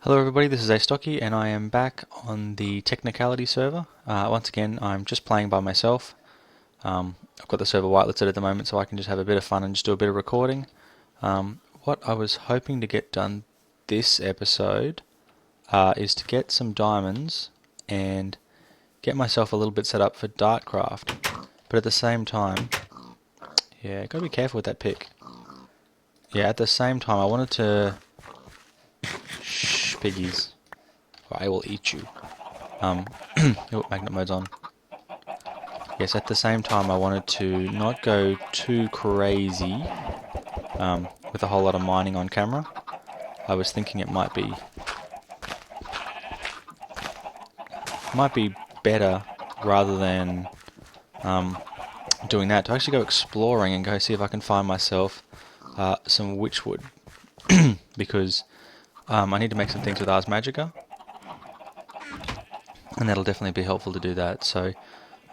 Hello everybody, this is Astocky and I am back on the Technicality server. Once again, I'm just playing by myself. I've got the server whitelisted at the moment so I can just have a bit of fun and just do a bit of recording. What I was hoping to get done this episode is to get some diamonds and get myself a little bit set up for Dartcraft. But at the same time, yeah, gotta be careful with that pick. Yeah, at the same time I wanted to... Shh, piggies. Or I will eat you. Oh, magnet mode's on. Yes, at the same time I wanted to not go too crazy with a whole lot of mining on camera. I was thinking it might be better rather than doing that to actually go exploring and go see if I can find myself some witchwood because I need to make some things with Ars Magica. And that'll definitely be helpful to do that. So,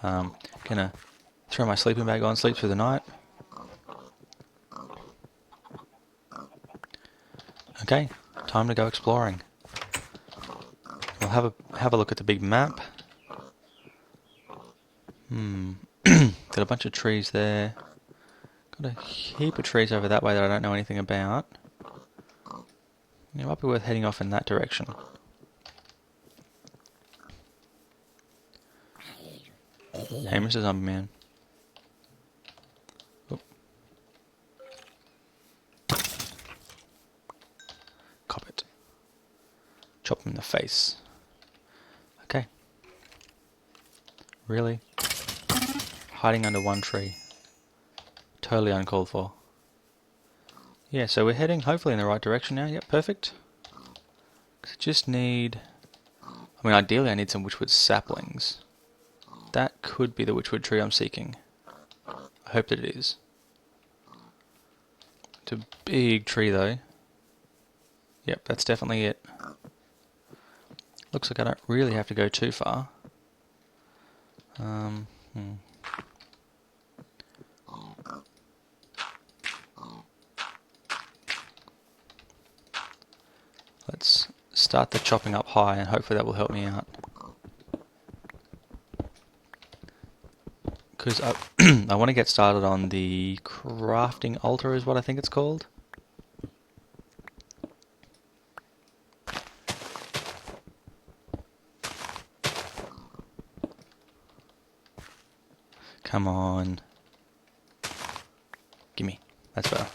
gonna throw my sleeping bag on, sleep through the night. Okay, time to go exploring. We'll have a look at the big map. Got a bunch of trees there. Got a heap of trees over that way that I don't know anything about. It might be worth heading off in that direction. Hey, Mr. Zombie Man. Oop. Cop it. Chop him in the face. Okay. Really? Hiding under one tree. Totally uncalled for. Yeah, so we're heading hopefully in the right direction now. Yep, perfect. I just need... I mean, ideally I need some witchwood saplings. That could be the witchwood tree I'm seeking. I hope that it is. It's a big tree though. Yep, that's definitely it. Looks like I don't really have to go too far. Let's start the chopping up high and hopefully that will help me out. Because I want to get started on the crafting altar is what I think it's called. Come on. Gimme. That's better.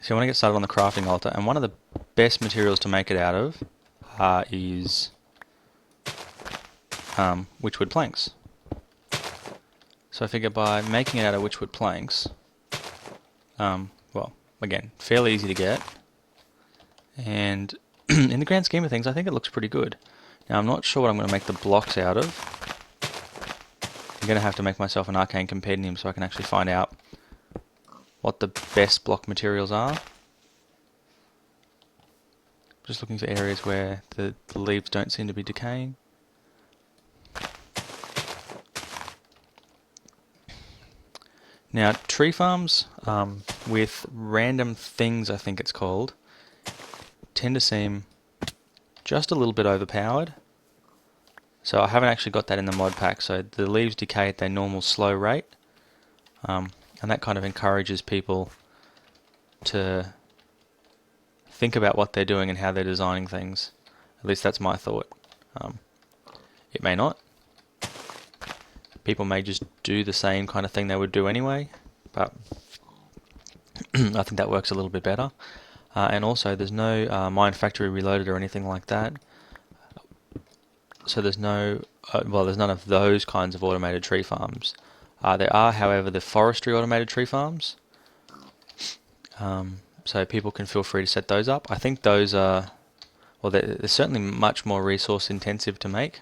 So I want to get started on the crafting altar, and one of the best materials to make it out of is witchwood planks. So I figure by making it out of witchwood planks, well, again, fairly easy to get, and in the grand scheme of things, I think it looks pretty good. Now I'm not sure what I'm going to make the blocks out of. I'm going to have to make myself an arcane compendium so I can actually find out what the best block materials are. Just looking for areas where the leaves don't seem to be decaying. Now, tree farms with random things, I think it's called, tend to seem just a little bit overpowered. So I haven't actually got that in the mod pack, so the leaves decay at their normal slow rate. And that kind of encourages people to think about what they're doing and how they're designing things. At least that's my thought. It may not. People may just do the same kind of thing they would do anyway, but I think that works a little bit better. And also there's no Mine Factory Reloaded or anything like that. So there's no, there's none of those kinds of automated tree farms. There are, however, the forestry automated tree farms. So people can feel free to set those up. I think those are, well, they're certainly much more resource intensive to make.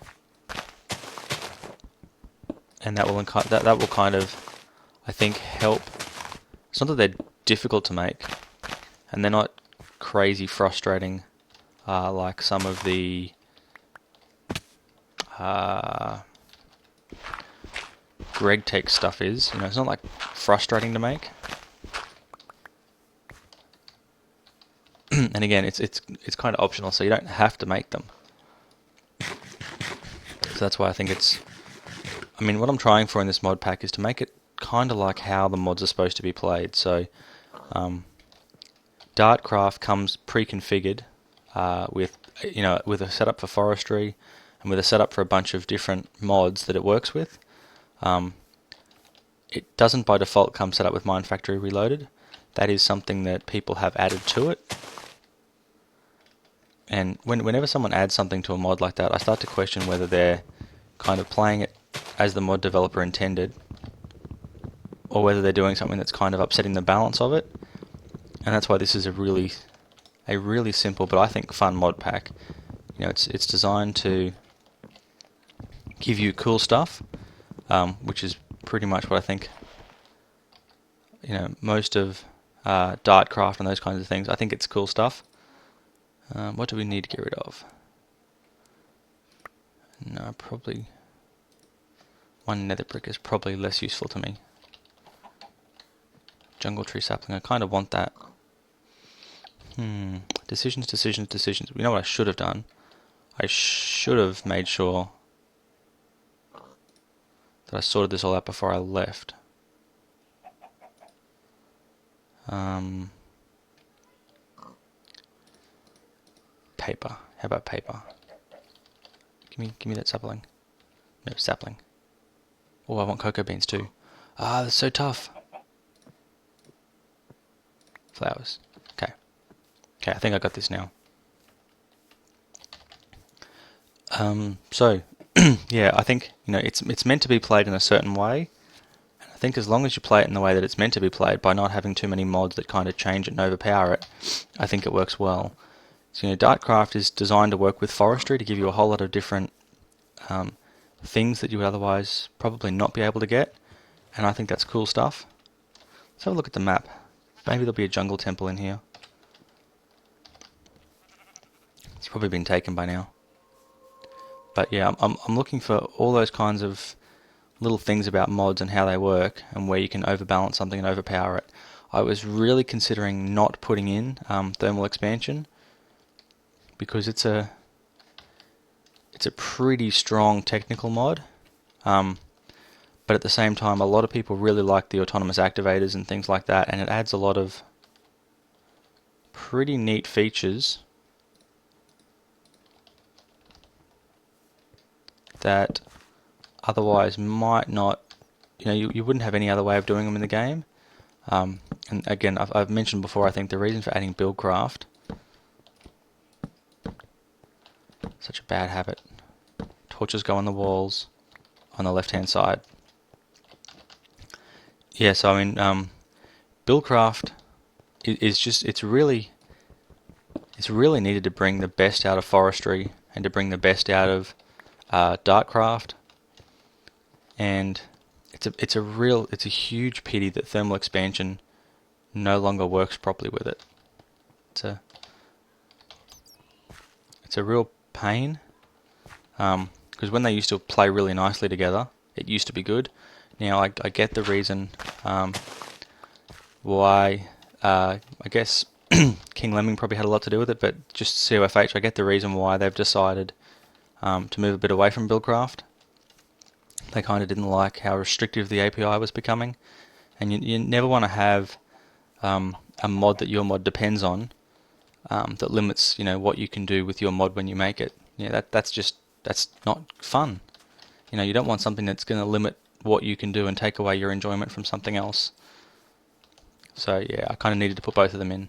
And that will kind of, I think, help. It's not that they're difficult to make, and they're not crazy frustrating like some of the Greg Tech stuff is. You know, it's not like frustrating to make. And again, it's kind of optional, so you don't have to make them. So that's why I think I mean, what I'm trying for in this mod pack is to make it kind of like how the mods are supposed to be played. So, Dartcraft comes pre-configured with with a setup for forestry and with a setup for a bunch of different mods that it works with. It doesn't by default come set up with Mine Factory Reloaded. That is something that people have added to it. And whenever someone adds something to a mod like that, I start to question whether they're kind of playing it as the mod developer intended, or whether they're doing something that's kind of upsetting the balance of it. And that's why this is a really simple but I think fun mod pack. It's designed to give you cool stuff, which is pretty much what I think. Most of Dartcraft and those kinds of things. I think it's cool stuff. What do we need to get rid of? No, probably one nether brick is probably less useful to me. Jungle tree sapling, I kind of want that. Decisions. You know what I should have done? I should have made sure that I sorted this all out before I left. Paper. How about paper? Give me that sapling. No, sapling. Oh, I want cocoa beans too. Ah, that's so tough. Flowers. Okay. Okay, I think I got this now. So, yeah, I think, it's meant to be played in a certain way. And I think as long as you play it in the way that it's meant to be played, by not having too many mods that kind of change it and overpower it, I think it works well. So, Dartcraft is designed to work with forestry to give you a whole lot of different things that you would otherwise probably not be able to get. And I think that's cool stuff. Let's have a look at the map. Maybe there'll be a jungle temple in here. It's probably been taken by now. But yeah, I'm looking for all those kinds of little things about mods and how they work and where you can overbalance something and overpower it. I was really considering not putting in thermal expansion because it's a pretty strong technical mod. But at the same time, a lot of people really like the autonomous activators and things like that, and it adds a lot of pretty neat features that otherwise might not, you wouldn't have any other way of doing them in the game. And again, I've mentioned before, I think the reason for adding Buildcraft, such a bad habit. Torches go on the walls on the left hand side. Yeah, so I mean, Buildcraft is just, it's really needed to bring the best out of forestry and to bring the best out of Dartcraft, and it's a huge pity that thermal expansion no longer works properly with it. It's a real pain, because when they used to play really nicely together, it used to be good. Now I get the reason why. I guess King Lemming probably had a lot to do with it, but just COFH, I get the reason why they've decided to move a bit away from Buildcraft. They kind of didn't like how restrictive the API was becoming, and you never want to have a mod that your mod depends on that limits what you can do with your mod when you make it. That's not fun. You don't want something that's going to limit what you can do and take away your enjoyment from something else. So yeah, I kind of needed to put both of them in.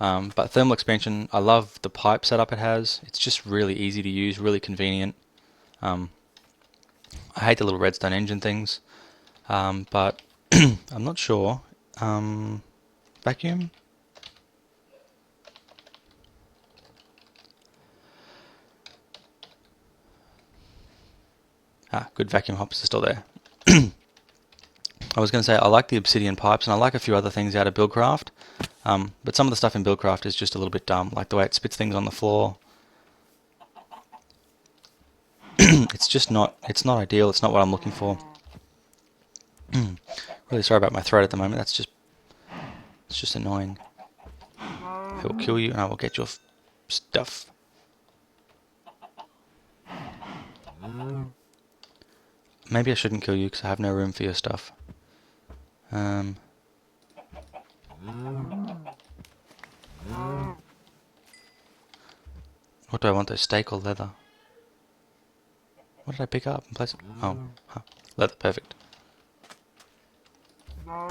But thermal expansion, I love the pipe setup it has. It's just really easy to use, really convenient. I hate the little redstone engine things, but I'm not sure. Vacuum? Good, vacuum hops are still there. I was going to say, I like the obsidian pipes, and I like a few other things out of Buildcraft, but some of the stuff in Buildcraft is just a little bit dumb, like the way it spits things on the floor. It's just not ideal, it's not what I'm looking for. Really sorry about my throat at the moment, it's just annoying. I will kill you and I will get your stuff. Maybe I shouldn't kill you because I have no room for your stuff. What do I want though? Steak or leather? What did I pick up and place? Oh, huh. Leather, perfect. I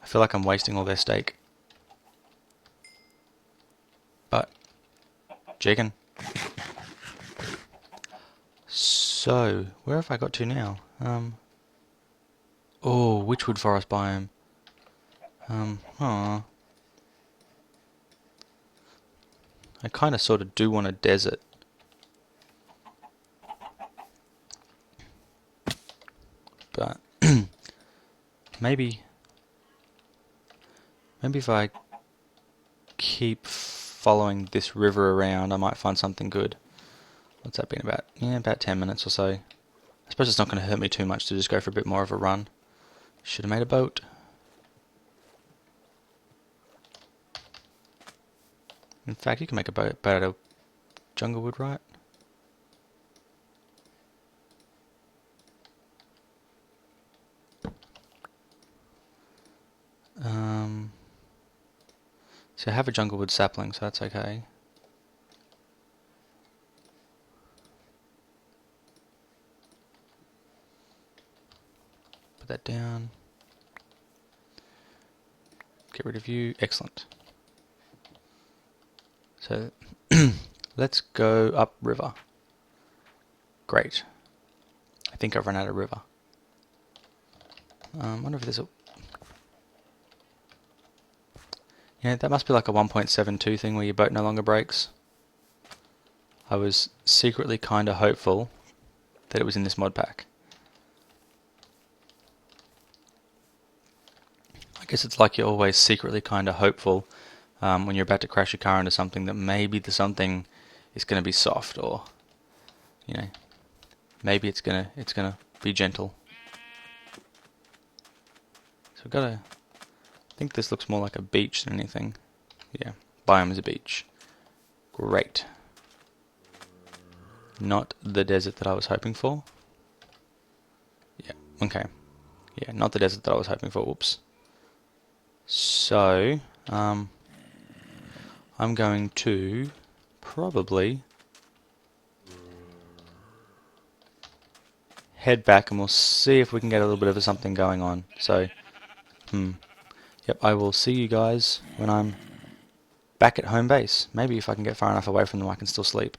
feel like I'm wasting all their steak. But, chicken. So, where have I got to now? Oh, Witchwood Forest biome. Aw. I kind of sort of do want a desert. But, maybe if I keep following this river around, I might find something good. What's that been about? Yeah, about 10 minutes or so. I suppose it's not going to hurt me too much to just go for a bit more of a run. Should have made a boat. In fact, you can make a boat out of jungle wood, right? So I have a jungle wood sapling, so that's okay. Put that down. Get rid of you. Excellent. So let's go up river. Great. I think I've run out of river. I wonder if there's a... Yeah, that must be like a 1.72 thing where your boat no longer breaks. I was secretly kind of hopeful that it was in this mod pack. I guess it's like you're always secretly kind of hopeful when you're about to crash your car into something that maybe the something is going to be soft, or you know, maybe it's gonna be gentle. So we've got to... I think this looks more like a beach than anything. Yeah, biome is a beach. Great. Not the desert that I was hoping for. Yeah, okay. Yeah, not the desert that I was hoping for. Whoops. So, I'm going to probably head back and we'll see if we can get a little bit of something going on. So, yep, I will see you guys when I'm back at home base. Maybe if I can get far enough away from them I can still sleep.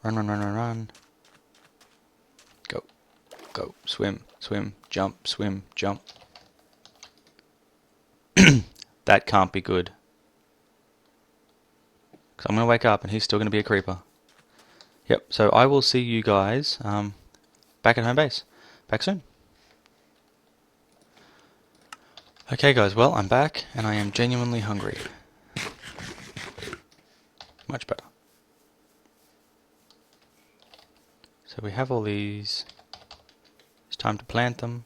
Run, run, run, run, run. Go. Go. Swim, swim, jump, swim, jump. That can't be good. Because I'm going to wake up and he's still going to be a creeper. Yep, so I will see you guys back at home base. Back soon. Okay guys, well I'm back and I am genuinely hungry. Much better. So we have all these. It's time to plant them.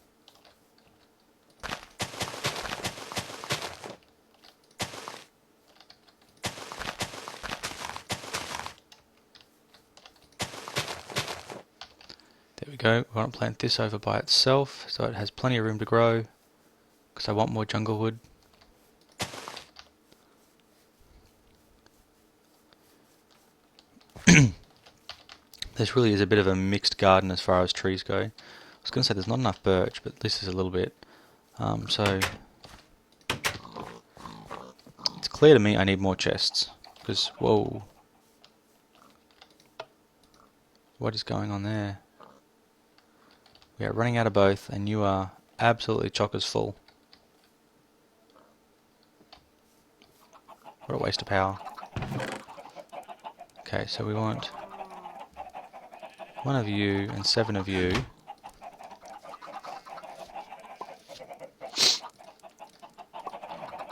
There we go. We want to plant this over by itself so it has plenty of room to grow, because I want more jungle wood. This really is a bit of a mixed garden as far as trees go. I was going to say there's not enough birch, but this is a little bit. So it's clear to me I need more chests, because, whoa. What is going on there? We are running out of both, and you are absolutely chockers full. What a waste of power. Okay, so we want 1 of you and 7 of you.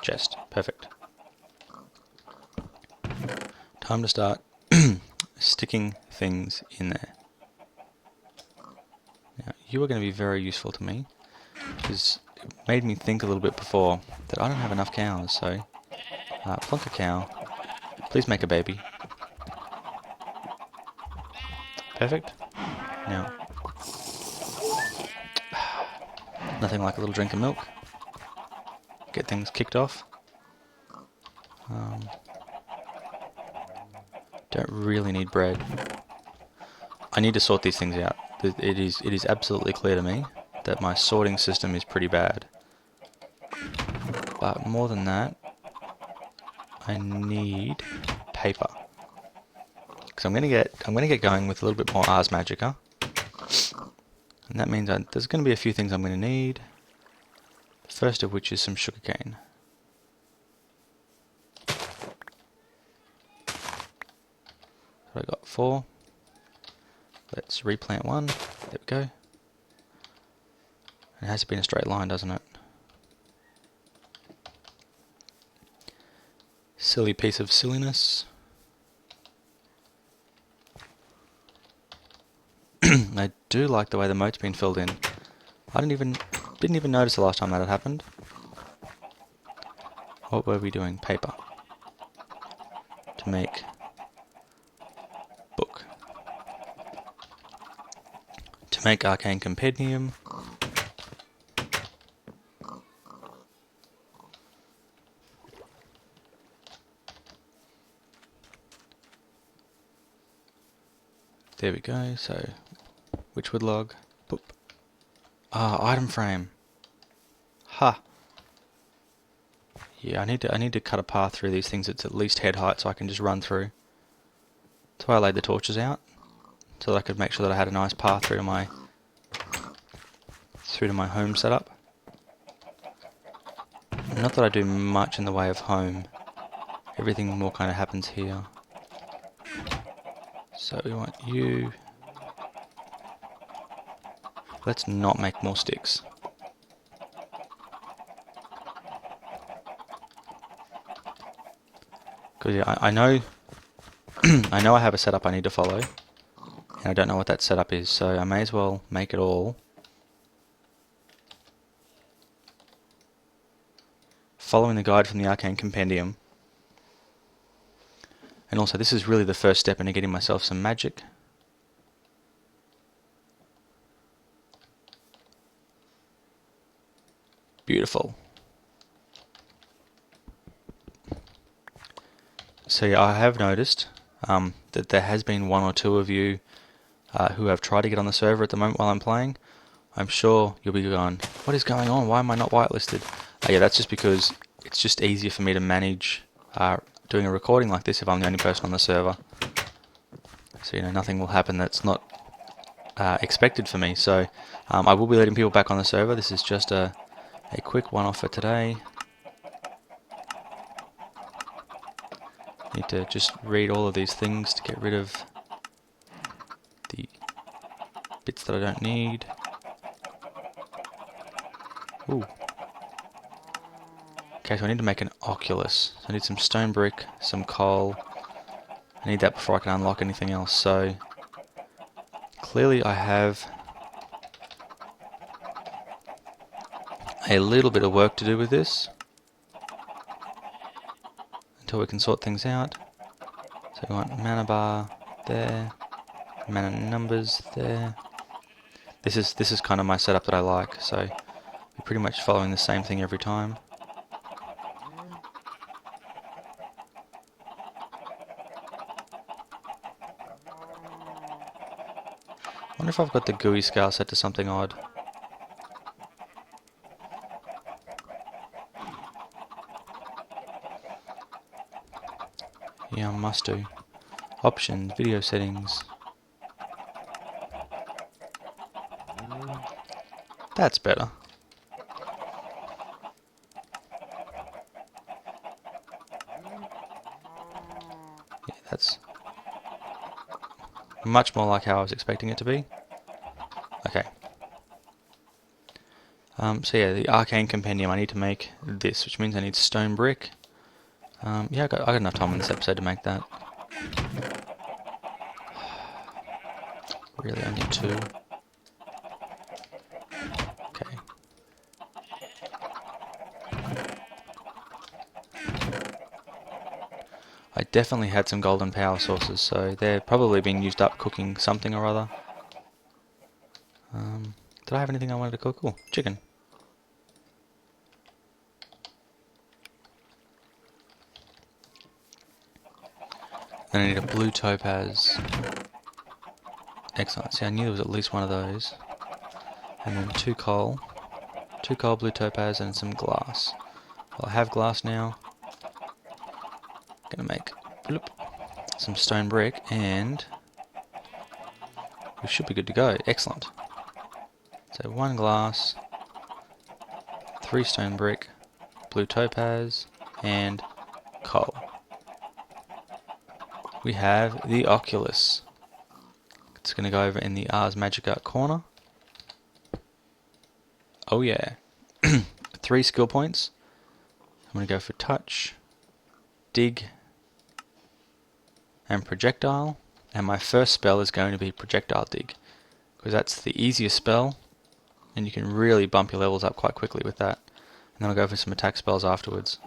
Chest, perfect. Time to start sticking things in there. Now, you are going to be very useful to me, because made me think a little bit before that I don't have enough cows, so plonk a cow. Please make a baby. Perfect. Now, nothing like a little drink of milk. Get things kicked off. Don't really need bread. I need to sort these things out. It is absolutely clear to me that my sorting system is pretty bad. But more than that, I need paper. Because I'm gonna get going with a little bit more Ars Magica. And that means there's going to be a few things I'm going to need. The first of which is some sugarcane. So I got 4. Let's replant 1. There we go. It has to be in a straight line, doesn't it? Silly piece of silliness. I do like the way the moat's been filled in. I didn't even notice the last time that had happened. What were we doing? Paper. To make book. To make arcane compendium. There we go. So, which wood log? Boop. Ah, item frame. Ha. Yeah, I need to cut a path through these things that's at least head height so I can just run through. That's why I laid the torches out, so that I could make sure that I had a nice path through to my home setup. Not that I do much in the way of home. Everything more kind of happens here. So we want you. Let's not make more sticks. Because yeah, I know I know I have a setup I need to follow, and I don't know what that setup is, so I may as well make it all. Following the guide from the Arcane Compendium. And also this is really the first step into getting myself some magic. Beautiful. So yeah, I have noticed that there has been 1 or 2 of you who have tried to get on the server at the moment while I'm playing. I'm sure you'll be going, what is going on? Why am I not whitelisted? Yeah, that's just because it's just easier for me to manage doing a recording like this if I'm the only person on the server. So, you know, nothing will happen that's not expected for me. So, I will be letting people back on the server. This is just a quick one-off for today. Need to just read all of these things to get rid of the bits that I don't need. Ooh. Okay, so I need to make an oculus. So I need some stone brick, some coal. I need that before I can unlock anything else. So clearly I have a little bit of work to do with this until we can sort things out. So we want mana bar there, mana numbers there. This is kind of my setup that I like. So we're pretty much following the same thing every time. I wonder if I've got the GUI scale set to something odd. Yeah, I must do. Options, video settings. That's better. Yeah, that's much more like how I was expecting it to be. Okay. So yeah, the Arcane Compendium, I need to make this, which means I need stone brick. Yeah, I got enough time in this episode to make that. Really, I need 2. Okay. it definitely had some golden power sources, so they're probably being used up cooking something or other. Did I have anything I wanted to cook? Oh, chicken. Then I need a blue topaz. Excellent. See, I knew there was at least one of those. And then 2 coal. 2 coal, blue topaz, and some glass. Well, I have glass now. Gonna make bloop, some stone brick, and we should be good to go. Excellent. So 1 glass, 3 stone brick, blue topaz, and coal. We have the Oculus. It's going to go over in the Ars Magica corner. Oh yeah. 3 skill points. I'm going to go for touch, dig, and projectile. And my first spell is going to be projectile dig, because that's the easiest spell, and you can really bump your levels up quite quickly with that. And then I'll go for some attack spells afterwards.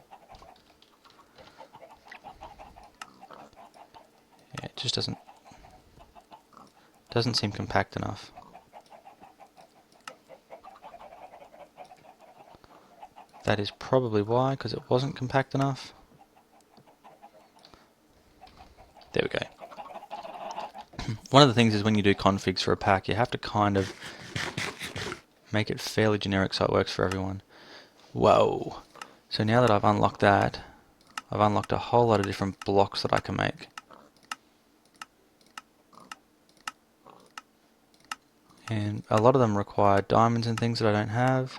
Yeah, it just doesn't seem compact enough. That is probably why, because it wasn't compact enough. There we go. One of the things is when you do configs for a pack, you have to kind of make it fairly generic so it works for everyone. Whoa. So now that I've unlocked that, I've unlocked a whole lot of different blocks that I can make. And a lot of them require diamonds and things that I don't have.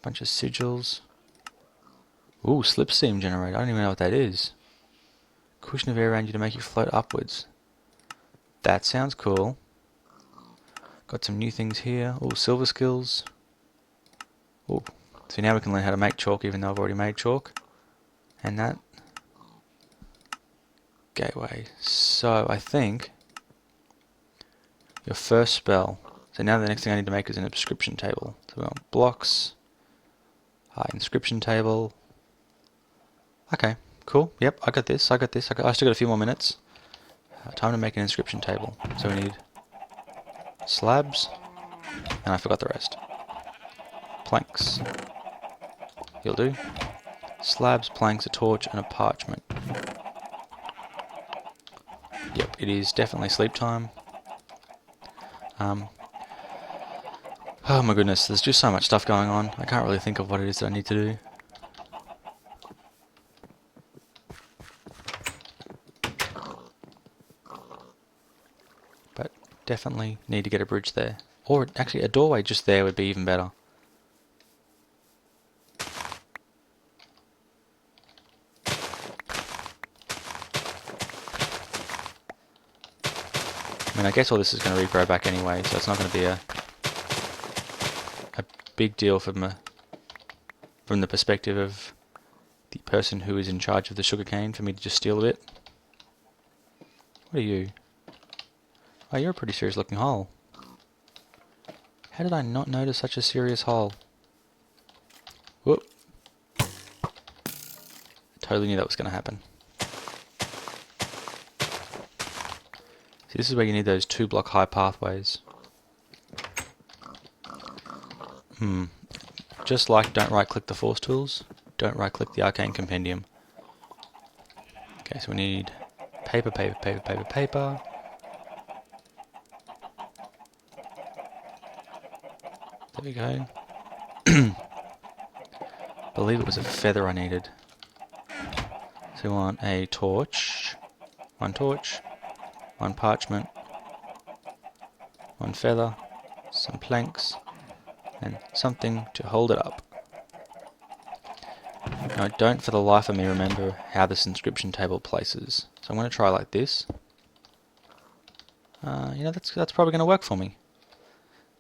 Bunch of sigils. Ooh, slipstream generator. I don't even know what that is. Cushion of air around you to make you float upwards. That sounds cool. Got some new things here. Ooh, silver skills. Ooh. So now we can learn how to make chalk even though I've already made chalk. And that. Gateway. So I think your first spell. So now the next thing I need to make is an inscription table. So we want blocks. Inscription table. Okay, cool. Yep, I got this. I still got a few more minutes. Time to make an inscription table. So we need slabs, and I forgot the rest. Planks. You'll do. Slabs, planks, a torch, and a parchment. Yep, it is definitely sleep time. Oh my goodness, there's just so much stuff going on. I can't really think of what it is that I need to do. But definitely need to get a bridge there. Or actually a doorway just there would be even better. I mean, I guess all this is going to regrow back anyway, so it's not going to be a big deal from the perspective of the person who is in charge of the sugarcane for me to just steal a bit. What are you? Oh, you're a pretty serious looking hole. How did I not notice such a serious hole? Whoop. I totally knew that was going to happen. See, this is where you need those 2-block high pathways. Just like don't right click the force tools, don't right click the arcane compendium. Okay, so we need paper, paper, paper, paper, paper. There we go. Believe it was a feather I needed. So we want a torch, 1 torch, 1 parchment, 1 feather, some planks, and something to hold it up. Now I don't for the life of me remember how this inscription table places. So I'm going to try like this. That's probably going to work for me.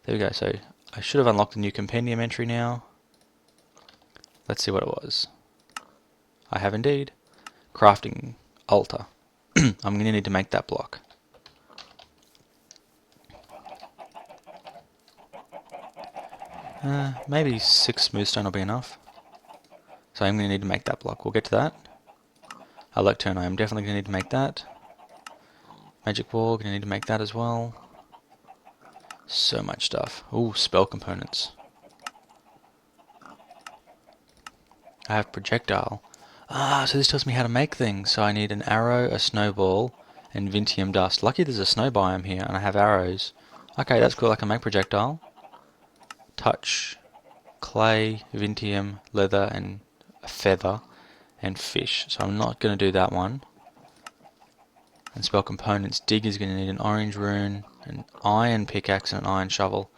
There we go, so I should have unlocked a new compendium entry now. Let's see what it was. I have indeed. Crafting altar. I'm going to need to make that block. Maybe 6 smooth stone will be enough. So I'm going to need to make that block. We'll get to that. A lectern, I am definitely going to need to make that. Magic wall, going to need to make that as well. So much stuff. Ooh, spell components. I have projectile. Ah, so this tells me how to make things. So I need an arrow, a snowball, and Vintium dust. Lucky there's a snow biome here, and I have arrows. Okay, that's cool. I can make projectile. Touch, clay, Vintium, leather, and a feather, and fish. So I'm not going to do that one. And spell components. Dig is going to need an orange rune, an iron pickaxe, and an iron shovel.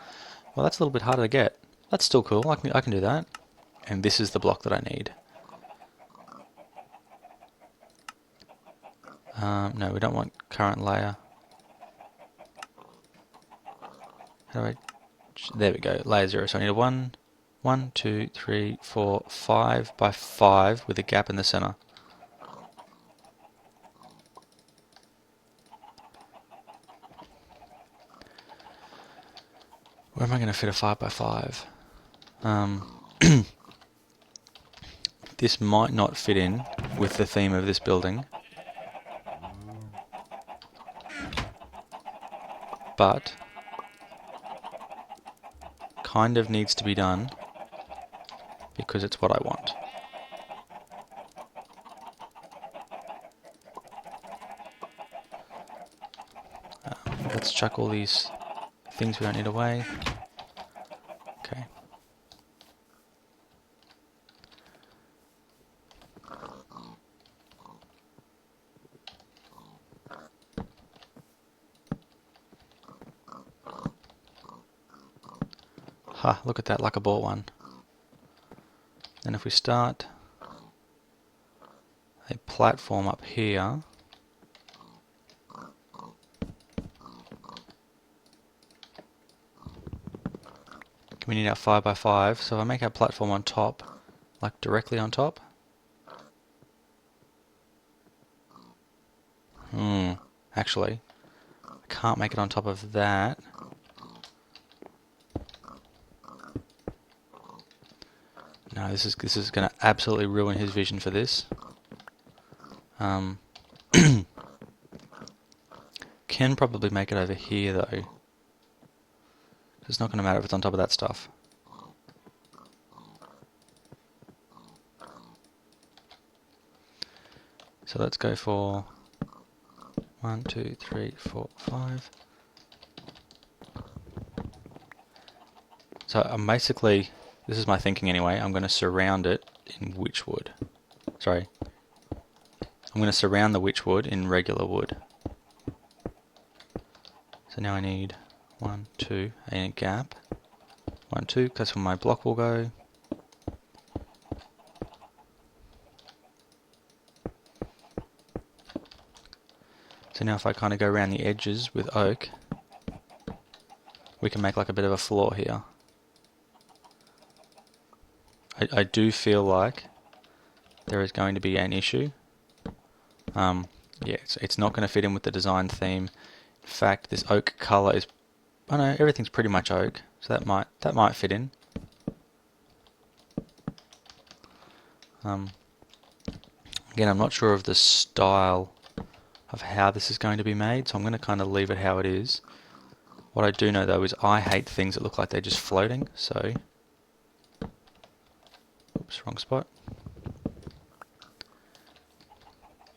Well, that's a little bit harder to get. That's still cool. I can do that. And this is the block that I need. No, we don't want current layer. How do I? There we go. Layer 0. So I need a 1, 2, 3, 4, 5 by 5 with a gap in the center. Where am I going to fit a 5 by 5? This might not fit in with the theme of this building, but kind of needs to be done because it's what I want. Let's chuck all these things we don't need away. Okay. Ha, look at that, like I bought one. And if we start a platform up here, we need our 5 by 5, so if I make our platform on top, like directly on top. Actually, I can't make it on top of that. No, this is going to absolutely ruin his vision for this. Can probably make it over here though. It's not going to matter if it's on top of that stuff. So let's go for 1, 2, 3, 4, 5. So I'm basically, this is my thinking anyway, I'm going to surround it in witchwood. Sorry. I'm going to surround the witchwood in regular wood. So now I need 1, 2, and a gap. 1, 2, that's where my block will go. So now if I kind of go around the edges with oak, we can make like a bit of a floor here. I do feel like there is going to be an issue. Yeah, it's not going to fit in with the design theme. In fact, this oak color is, I know everything's pretty much oak, so that might fit in. Again, I'm not sure of the style of how this is going to be made, so I'm going to kind of leave it how it is. What I do know though is I hate things that look like they're just floating, so oops, wrong spot.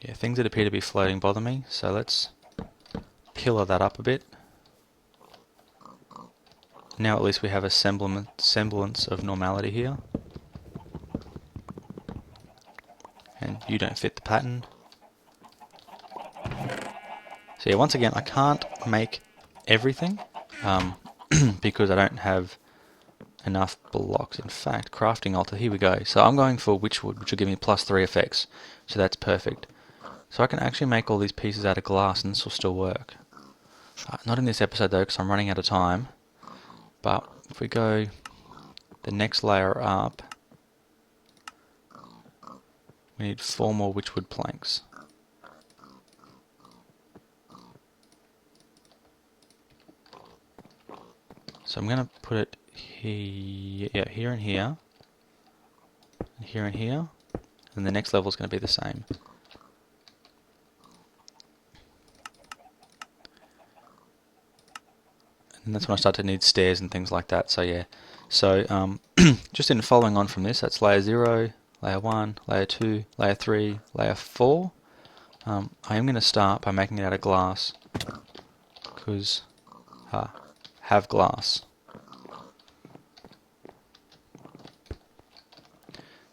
Yeah, things that appear to be floating bother me, so let's pillar that up a bit. Now at least we have a semblance of normality here. And you don't fit the pattern. So yeah, once again, I can't make everything because I don't have enough blocks. In fact, crafting altar, here we go. So I'm going for witchwood, which will give me +3 effects. So that's perfect. So I can actually make all these pieces out of glass and this will still work. Not in this episode though, because I'm running out of time. But if we go the next layer up, we need 4 more witchwood planks. So I'm going to put it here, yeah, here and here, and here and here, and the next level is going to be the same. and that's when I start to need stairs and things like that. So yeah, so just in following on from this, that's layer 0, layer 1, layer 2, layer 3, layer 4. I am going to start by making it out of glass, because have glass.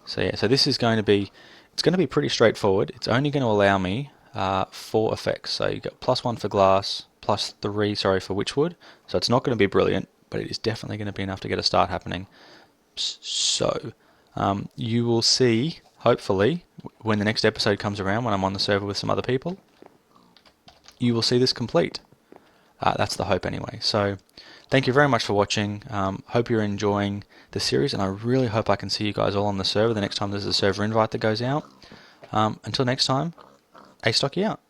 So yeah, so this is going to be, it's going to be pretty straightforward. It's only going to allow me 4 effects. So you got +1 for glass, +3, sorry, for witchwood. So it's not going to be brilliant, but it is definitely going to be enough to get a start happening. So you will see, hopefully, when the next episode comes around, when I'm on the server with some other people, you will see this complete. That's the hope anyway. So thank you very much for watching. Hope you're enjoying the series, and I really hope I can see you guys all on the server the next time there's a server invite that goes out. Until next time, Astocky out.